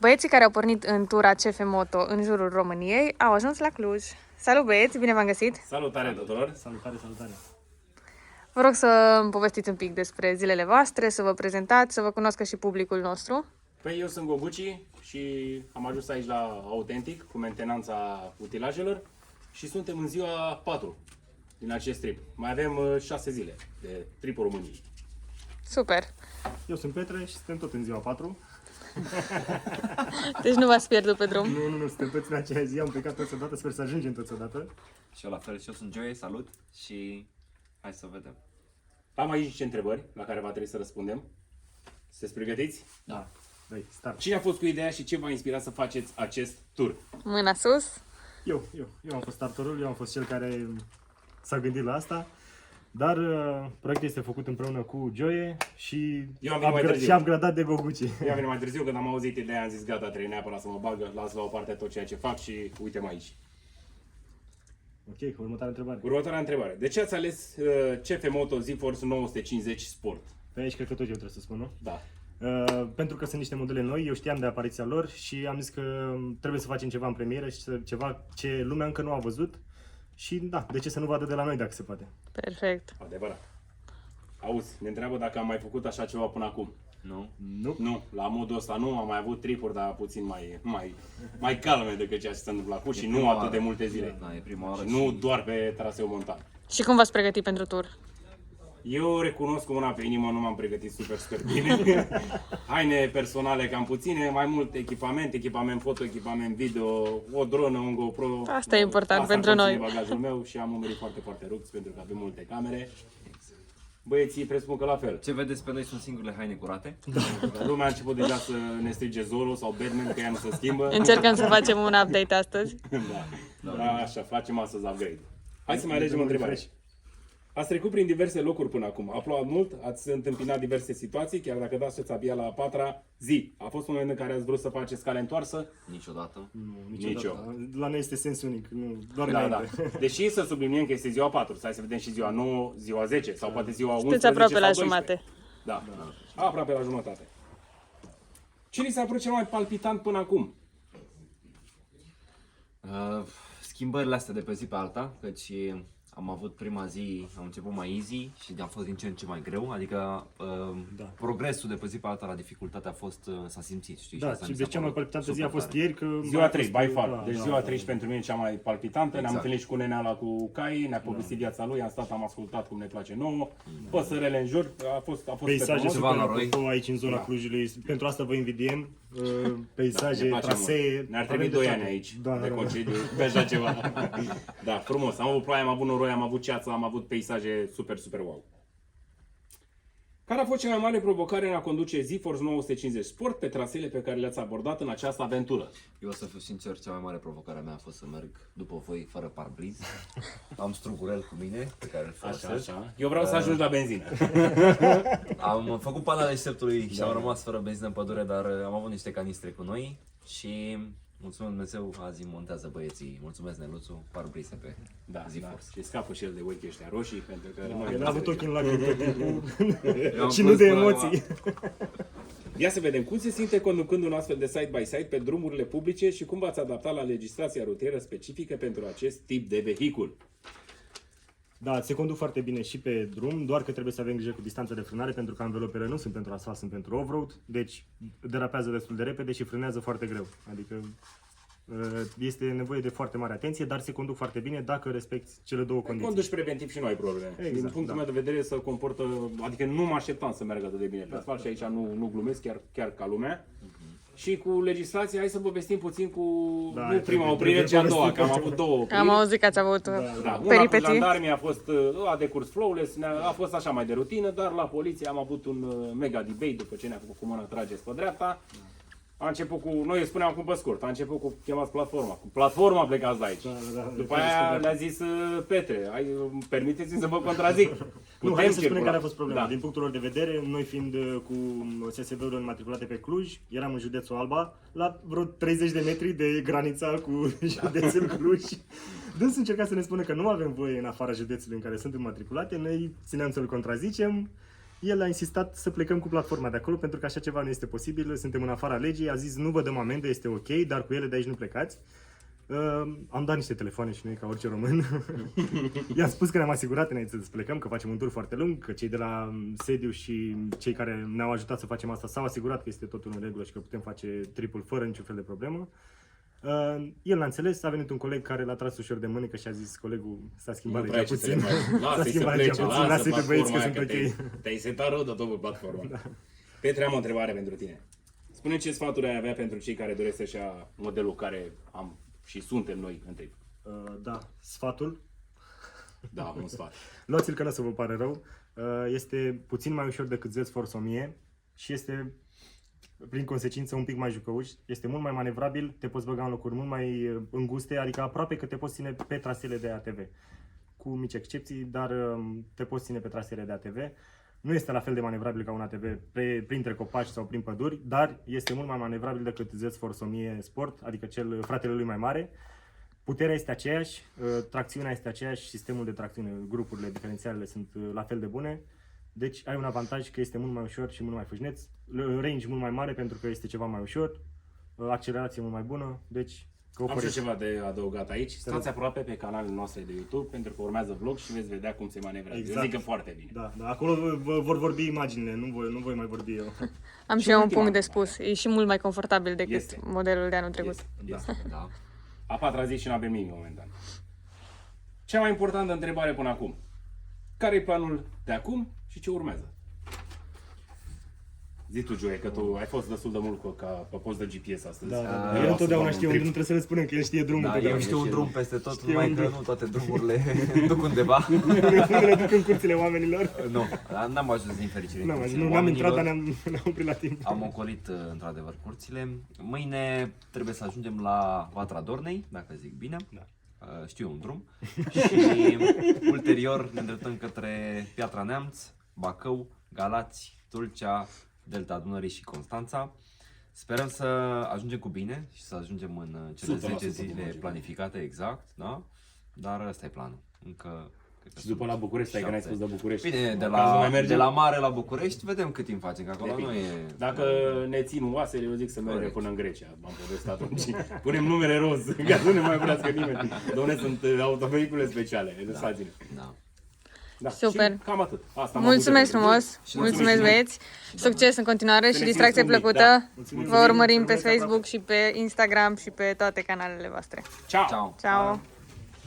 Băieții care au pornit în tura CF Moto în jurul României au ajuns la Cluj. Salut băieți, bine v-am găsit! Salutare tuturor! Salutare, salutare! Vă rog să îmi povestiți un pic despre zilele voastre, să vă prezentați, să vă cunoască și publicul nostru. Păi eu sunt Goguci și am ajuns aici la Autentic cu mentenanța utilajelor și suntem în ziua 4 din acest trip. Mai avem 6 zile de tripul României. Super! Eu sunt Petre și suntem tot în ziua 4. Deci nu v-ați pierdut pe drum. Nu, suntem toți în aceea zi, am plecat toți odată, sper să ajungem toți odată. Și eu la fel, și eu sunt Joey, salut și hai să vedem. Am aici niște întrebări la care va trebui să răspundem. Sunteți pregătiți? Da. Dai, start. Cine a fost cu ideea și ce v-a inspirat să faceți acest tur? Mâna sus. Eu am fost starterul, eu am fost cel care s-a gândit la asta. Dar proiectul este făcut împreună cu Joey și Eu am venit mai târziu. upgradat de Goguci. Eu am venit mai târziu, când am auzit ideea, am zis gata, trebuie neapărat să mă bag, las la o parte tot ceea ce fac și uite-mă aici. Ok, următoarea întrebare. Următoarea întrebare. De ce ați ales CF Moto Z-Force 950 Sport? Pe aici cred că tot eu trebuie să spun, nu? Da. Pentru că sunt niște modele noi, eu știam de apariția lor și am zis că trebuie să facem ceva în premieră și ceva ce lumea încă nu a văzut. Și da, de ce să nu vadă de la noi dacă se poate? Perfect. Adevărat. Auzi, ne întreabă dacă am mai făcut așa ceva până acum. Nu? Nu, la modul ăsta nu, am mai avut tripuri, dar puțin mai calme decât ceea ce se întâmplă acum și nu prima atât de oară. multe zile. Da, e prima oară Și nu și- doar pe traseu montan. Și cum v-ați pregătit pentru tur? Eu recunosc cu mâna pe inimă, nu m-am pregătit super bine. Haine personale cam puține, mai mult echipament foto, echipament video, o dronă, un GoPro. Asta e important Asta pentru conține noi. bagajul meu și am umerii foarte rupți pentru că avem multe camere. Băieții presupun că la fel. Ce vedeți pe noi sunt singurele haine curate? Lumea a început deja să ne strige Zoro sau Batman, că ea nu se schimbă. Încercăm să facem un update astăzi. Da, așa, facem astăzi upgrade. Hai să mai alegem o întrebare. Ați trecut prin diverse locuri până acum. A plouat mult, ați întâmpinat diverse situații, chiar dacă dați abia la a patra zi. A fost un moment în care ați vrut să faceți cale întoarsă? Niciodată. Nu, Nicio. La noi este sens unic, nu, doar Da, da. înainte. Deși să subliniem că este ziua 4, să hai să vedem și ziua 9, ziua 10 sau poate ziua 11 Sunteți aproape la sau 12. jumate. Da, aproape la jumătate. Ce li s-a părut cel mai palpitant până acum? Schimbările astea de pe zi pe alta, căci am avut prima zi, am început mai easy și a fost din ce în ce mai greu, adică progresul de pe zi pe alta la dificultate a fost, s-a simțit, știi? Da, asta și mi de s-a cea mai părut palpitantă zi a super fost tare. ieri, că... Ziua 3, by far. Da, Deci da, ziua da, 3 pentru mine e cea mai palpitantă. Ne-am Exact. întâlnit și cu nenea ăla cu Cai, ne-a povestit viața lui, am stat, am ascultat cum ne place nouă. Păsărele în jur, a fost Peisaje frumos. Ceva super la Roi. apropo aici în zona Clujului, pentru asta vă invidiem, peisaje, Ne place trasee. mult. Ne-ar trebui avem 2 de ani toate. aici Da, de da, da. concediu pe așa ceva. Da, frumos. Am avut ploaie, am avut noroi, am avut ceață, am avut peisaje super wow. Care a fost cea mai mare provocare în a conduce Z-Force 950 Sport pe traseele pe care le-ați abordat în această aventură? Eu o să fiu sincer, cea mai mare provocare a mea a fost să merg după voi fără parbriz. Am strugurel cu mine pe care îl folosesc. Așa. Eu vreau să ajung la benzină. Am făcut pana deșteptului și am rămas fără benzină în pădure, dar am avut niște canistre cu noi și mulțumesc Dumnezeu, azi îmi montează băieții. Mulțumesc Neluțu, parbrise pe Da, Z-Force. Și scapă și el de ochii ăștia roșii, pentru că noi El a avut ochii în lacrimi tot timpul Eu am și nu plâns de până emoții. Ia să vedem cum se simte conducând un astfel de side-by-side pe drumurile publice și cum v-ați adaptat la legislația rutieră specifică pentru acest tip de vehicul. Da, se conduc foarte bine și pe drum, doar că trebuie să avem grijă cu distanța de frânare, pentru că anvelopele nu sunt pentru asfalt, sunt pentru off-road, deci derapează destul de repede și frânează foarte greu. Adică este nevoie de foarte mare atenție, dar se conduc foarte bine dacă respecti cele două condiții. Conduci preventiv și nu ai probleme. Exact, Din punctul da. meu de vedere se comportă, adică nu mă așteptam să meargă atât de bine pe asfalt și aici nu glumesc, chiar ca lumea. Și cu legislația, hai să povestim puțin cu Da, nu trebuie- prima oprire, ci a doua, că am povestim. avut două opriri. Am auzit că ați avut Da, una cu peripeții. jandarmii a fost a decurs flawless, a fost așa mai de rutină, dar la poliție am avut un mega debate după ce ne-a făcut cu mâna trageți pe dreapta. A început cu, noi îi spuneam cum pe scurt, a început cu chemați platforma. Cu platforma plecați de aici. Da, După aia le-a zis Petre, permiteți-mi să vă contrazic. Nu, hai să spunem circula. care a fost problema. Da. Din punctul lor de vedere, noi fiind cu SSV-urile înmatriculate pe Cluj, eram în județul Alba, la vreo 30 de metri de granița cu județul Cluj. Dânsul încerca să ne spună că nu avem voie în afara județului în care sunt înmatriculate, noi țineam să-l contrazicem. El a insistat să plecăm cu platforma de acolo pentru că așa ceva nu este posibil, suntem în afara legii, a zis nu vă dăm amendă, este ok, dar cu ele de aici nu plecați. Am dat niște telefoane și noi ca orice român. I-am spus că ne-am asigurat înainte să plecăm, că facem un tur foarte lung, că cei de la sediu și cei care ne-au ajutat să facem asta s-au asigurat că este totul în regulă și că putem face tripul fără niciun fel de problemă. El l-a înțeles, a venit un coleg care l-a tras ușor de mânecă și a zis colegul s-a schimbat legea puțin. S-a schimbat legea puțin, lasă-i pe băieți că sunt ok. Te-ai setat rău de tot pe platforma. Da. Petre, am o întrebare pentru tine. Spune ce sfaturi ai avea pentru cei care doresc să-și ia modelul care am și suntem noi întâi. Da, sfatul. Da, un sfat. Luați-l că nu o să vă pare rău. Este puțin mai ușor decât Z-Force 1000 și este prin consecință un pic mai jucăuș. Este mult mai manevrabil, te poți băga în locuri mult mai înguste, adică aproape că te poți ține pe traseele de ATV. Cu mici excepții, dar te poți ține pe traseele de ATV. Nu este la fel de manevrabil ca un ATV printre copaci sau prin păduri, dar este mult mai manevrabil decât Z-Force 1000 Sport, adică cel fratele lui mai mare. Puterea este aceeași, tracțiunea este aceeași, sistemul de tracțiune, grupurile, diferențialele sunt la fel de bune. Deci ai un avantaj că este mult mai ușor și mult mai fâșneț, range mult mai mare pentru că este ceva mai ușor, accelerație mult mai bună, deci am și ceva de adăugat aici. Stați aproape pe canalele noastre de YouTube pentru că urmează vlog și veți vedea cum se manevrează. Exact. Eu zic că foarte bine. Da, da, acolo vor vorbi imaginile, nu voi mai vorbi eu. Am și eu un punct de spus. E și mult mai confortabil decât Este. modelul de anul trecut. Este. Da. A patra zi și nu avem nimic momentan. Cea mai importantă întrebare până acum. Care e planul de acum și ce urmează? Zi tu, Joe, că tu ai fost destul de mult ca pe post de GPS astăzi. Da. El întotdeauna știe unde, nu trebuie să le spunem că el știe drumul. Da, eu știu un drum peste tot, numai că nu toate drumurile duc undeva. Nu le duc în curțile oamenilor. Nu, n-am ajuns din fericire. N-am intrat, dar ne-am oprit la timp. Am ocolit într-adevăr curțile. Mâine trebuie să ajungem la Vatra Dornei, dacă zic bine. Da. Știu un drum. Și ulterior ne îndreptăm către Piatra Neamț, Bacău, Galați, Tulcea, Delta Dunării și Constanța. Sperăm să ajungem cu bine și să ajungem în cele 10 zile planificate, exact, da? Dar ăsta e planul. Încă și după la București, stai că n-ai spus de București. Bine, de la mare la București vedem cât timp facem, că acolo nu e... Dacă ne țin oasele, eu zic să mergem până în Grecia. M-am povestit atunci. Punem numere roz, ca să nu ne mai vrească nimeni. Doamne, sunt autovehicule speciale, lăsați-ne. Da. Da, Super. și cam atât. Asta Mulțumesc frumos, mulțumesc băieți, succes în continuare și distracție plăcută. Da. Vă urmărim pe Facebook și pe Instagram și pe toate canalele voastre. Ciao! Ciao! Ciao!